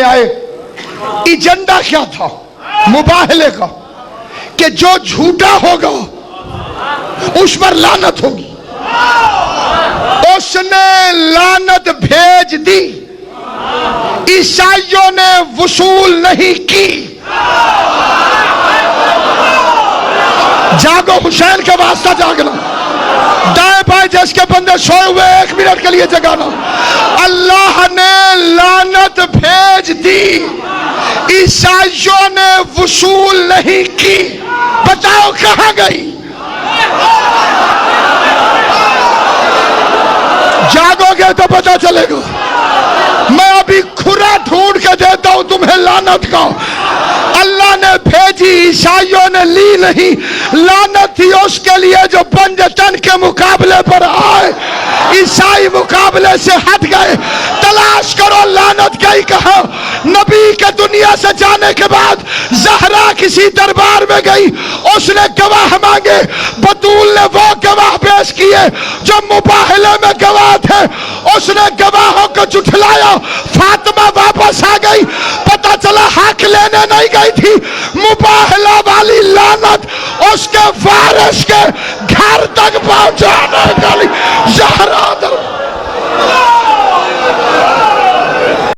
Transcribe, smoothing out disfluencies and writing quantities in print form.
आए। एजेंडा क्या था मुबाहले का? कि जो झूठा होगा उस पर लानत होगी। उसने लानत भेज दी, ईसाइयों ने वसूल नहीं की। जागो, हुसैन के वास्ता जागना। दाएं बाएं जिसके बंदे सोए हुए 1 मिनट के लिए जगाना। अल्लाह ने लानत भेज दी, ईसाइयों ने वसूल नहीं की। बताओ कहां गई? जागोगे तो पता चलेगा। मैं अभी खुरा ढूंढ के देता हूं तुम्हें लानत का। अल्लाह ने भेजी, ईसाइयों ने ली नहीं। लानत थी उसके लिए जो पंजतन के मुकाबले पर आए। ईसाई मुकाबले से हट गए। तलाश करो लानत गई कहां। नबी के दुनिया से जाने के बाद ज़हरा किसी दरबार में गई, उसने गवाह मांगे। बतूल ने वो गवाह पेश किए जो मुबाहले में गवाह थे। उसने गवाहों को झुठलाया। फातिमा वापस आ गई। पता चला हक लेने नहीं गई थी, मुबाहला वाली लानत उसके वारिस के घर तक पहुंचाने